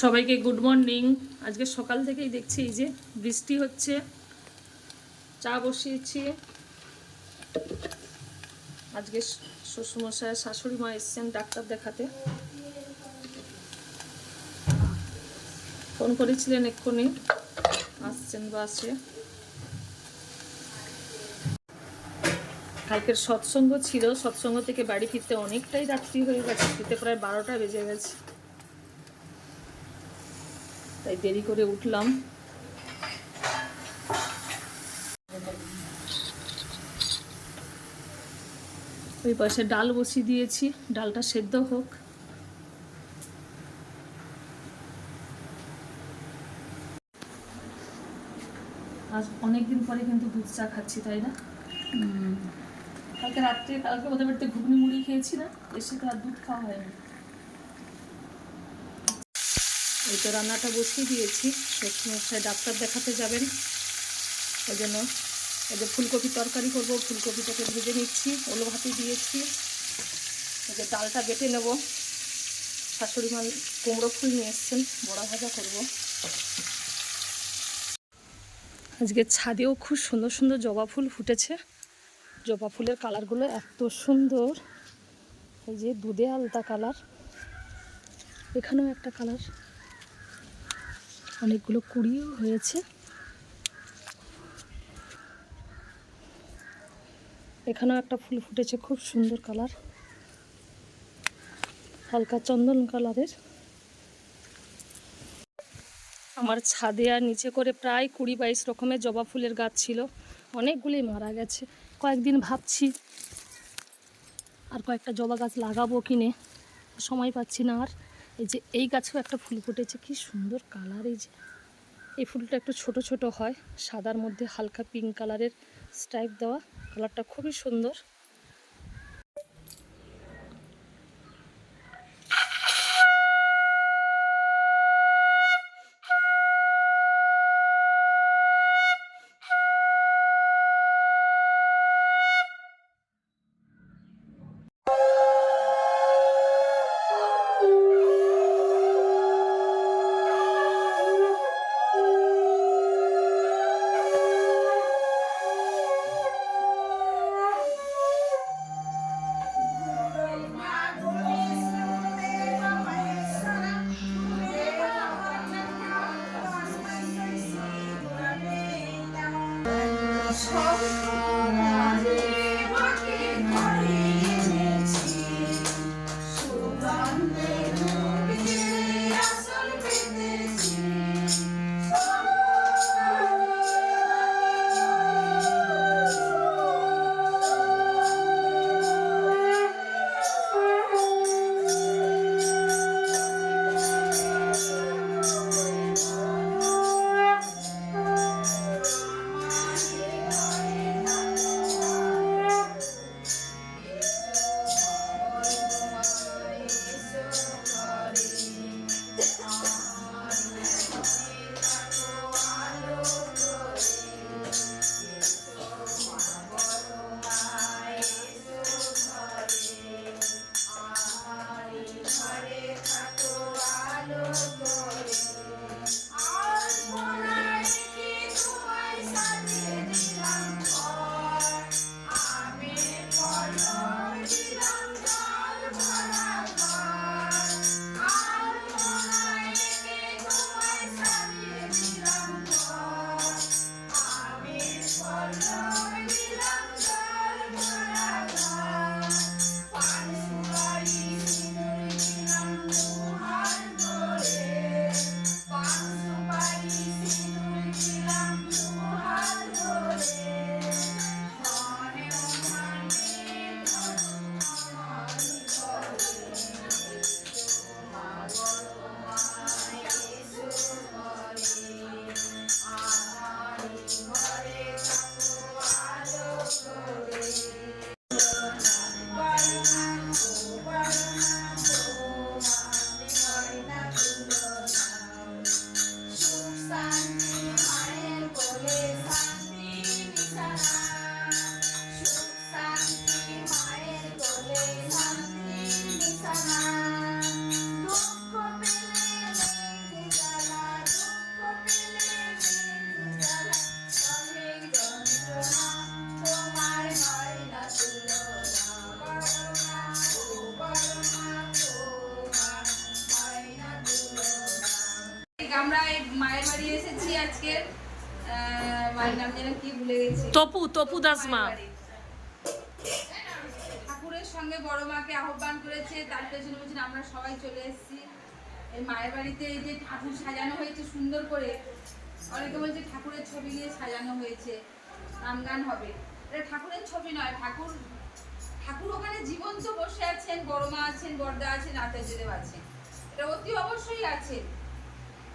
সবাইকে good morning. আজকে সকাল থেকেই দেখছি এই যে বৃষ্টি হচ্ছে। চা বসিয়েছি। আজকে শ্বশুরমশাই শাশুড়ি মা এসছেন ডাক্তার দেখাতে। ফোন করেছিলেন, এক্ষুনি আসছেন বাসে। কালকের সৎসঙ্গ ছিল, সৎসঙ্গ থেকে বাড়ি ফিরতে অনেকটাই রাত্রি হয়ে গেছে, ফিরতে প্রায় 12টা বেজে গেছে, তাই দেরি করে উঠলাম। ওই পাশে ডাল বসিয়ে দিয়েছি, ডালটা সেদ্ধ হোক। আজ অনেকদিন পরে কিন্তু দুধ চা খাচ্ছি, তাই না? কালকে ওদের বাড়িতে ঘুগনি মুড়ি খেয়েছি না, এসে তো আর দুধ খাওয়া হয়নি। এই তো রান্নাটা বসিয়ে দিয়েছি। শ্বশুরমশাই ডাক্তার দেখাতে যাবেন, ওই জন্য এই যে ফুলকপি তরকারি করব, ফুলকপিটাকে ভেজে নিচ্ছি, ওলো ভাতে দিয়েছি। এই যে ডালটা বেটে নেব। শাশুড়ি মা কুমড়ো ফুল নিয়ে এসছেন, বড়া ভাজা করব। আজকে ছাদেও খুব সুন্দর সুন্দর জবা ফুল ফুটেছে। জবা ফুলের কালারগুলো এত সুন্দর, এই যে দুধে আলতা কালার, এখানেও একটা কালার, অনেকগুলো কুড়িও হয়েছে। এখানেও একটা ফুল ফুটেছে, খুব সুন্দর কালার, হালকা চন্দন কালারের। আমার ছাদে আর নিচে করে প্রায় 20-22 রকমের জবা ফুলের গাছ ছিল, অনেকগুলি মারা গেছে। কয়েকদিন ভাবছি আর কয়েকটা জবা গাছ লাগাবো কিনে, সময় পাচ্ছি না আর। এই যে এই গাছেও একটা ফুল ফুটেছে, কি সুন্দর কালার। এই যে এই ফুলটা একটু ছোট ছোট হয়, সাদার মধ্যে হালকা পিঙ্ক কালারের স্ট্রাইপ দেওয়া, কালারটা খুবই সুন্দর। আমরা এই মায়ের বাড়ি এসেছি আজকে, মায়ের নাম যেন কি ভুলে গেছি, তপু দাস মা। ঠাকুরের সঙ্গে বড় মাকে আহ্বান করেছে, তার পেছনে বলছেন আমরা সবাই চলে এসেছি এই মায়ের বাড়িতে। এই যে ঠাকুর সাজানো হয়েছে সুন্দর করে, অনেকে বলছে ঠাকুরের ছবি দিয়ে সাজানো হয়েছে, নাম গান হবে। এটা ঠাকুরের ছবি নয়, ঠাকুর ওখানে জীবন্ত বসে আছেন, বড় মা আছেন, বড়দা আছেন, আচার্যদেব আছেন, এটা অতি অবশ্যই আছে।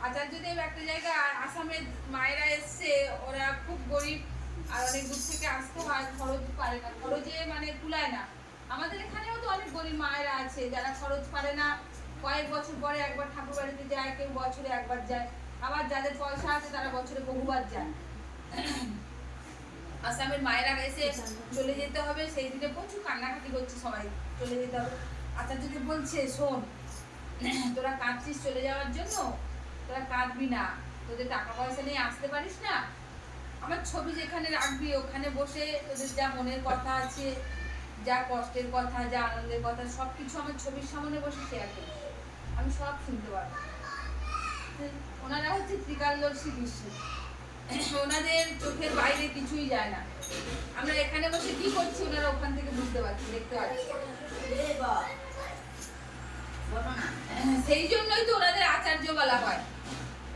আচার্যদেব একটা জায়গায় আসামের মায়েরা এসছে, ওরা খুব গরিব আর অনেক দূর থেকে আসতে হয়, খরচ পারে না, খরচে মানে কুলায় না। আমাদের এখানেও তো অনেক গরিব মায়েরা আছে যারা খরচ পারে না, কয়েক বছর পরে একবার ঠাকুর বাড়িতে যায়, কেউ বছরে একবার যায়, আবার যাদের পয়সা আছে তারা বছরে বহুবার যায়। আসামের মায়েরা এসে চলে যেতে হবে, সেই দিনে প্রচুর কান্নাকাটি করছে সবাই, চলে যেতে হবে। আচার্যদেব বলছে শোন, তোরা কাঁদছিস চলে যাওয়ার জন্য, তোরা কাঁদবি না, তোদের টাকা পয়সা নিয়ে আসতে পারিস না, আমার ছবি যেখানে রাখবি ওখানে বসে তোদের যা মনের কথা আছে, যা কষ্টের কথা, যা আনন্দের কথা, সব কিছু আমার ছবির সামনে বসে শেয়ার করিস, আমি সব শুনতে পারবো। ওনারা হচ্ছে ত্রিকালদর্শী বিশ্ব, ওনাদের চোখের বাইরে কিছুই যায় না। আমরা এখানে বসে কি করছি ওনারা ওখান থেকে বুঝতে পারছি, দেখতে পাচ্ছি। সেই জন্যই তো ওনাদের আচার্য বলা হয়।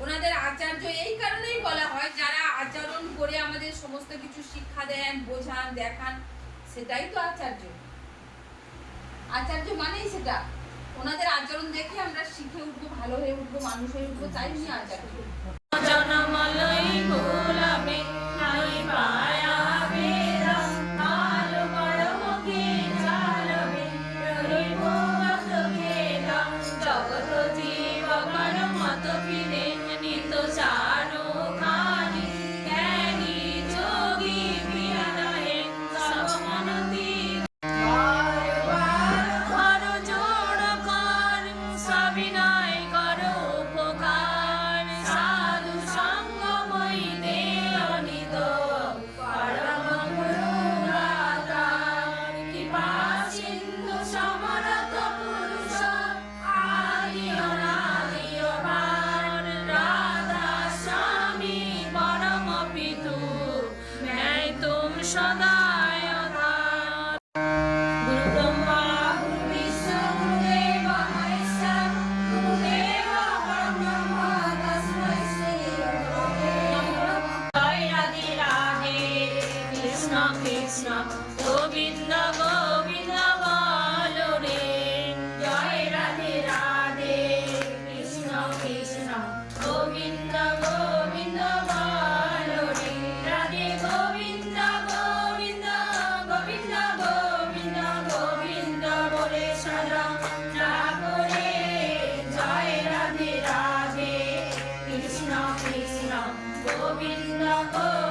ওনাদের আচার্য এই কারণেই বলা হয়, যারা আচরণ করে আমাদের সমস্ত কিছু শিক্ষা দেন, বোঝান, দেখান, সেটাই তো আচার্য। আচার্য মানেই সেটা, ওনাদের আচরণ দেখে আমরা শিখে উঠবো, ভালো হয়ে উঠবো, মানুষ হয়ে উঠবো, তাই উনি আচার্য। Govinda, Govinda.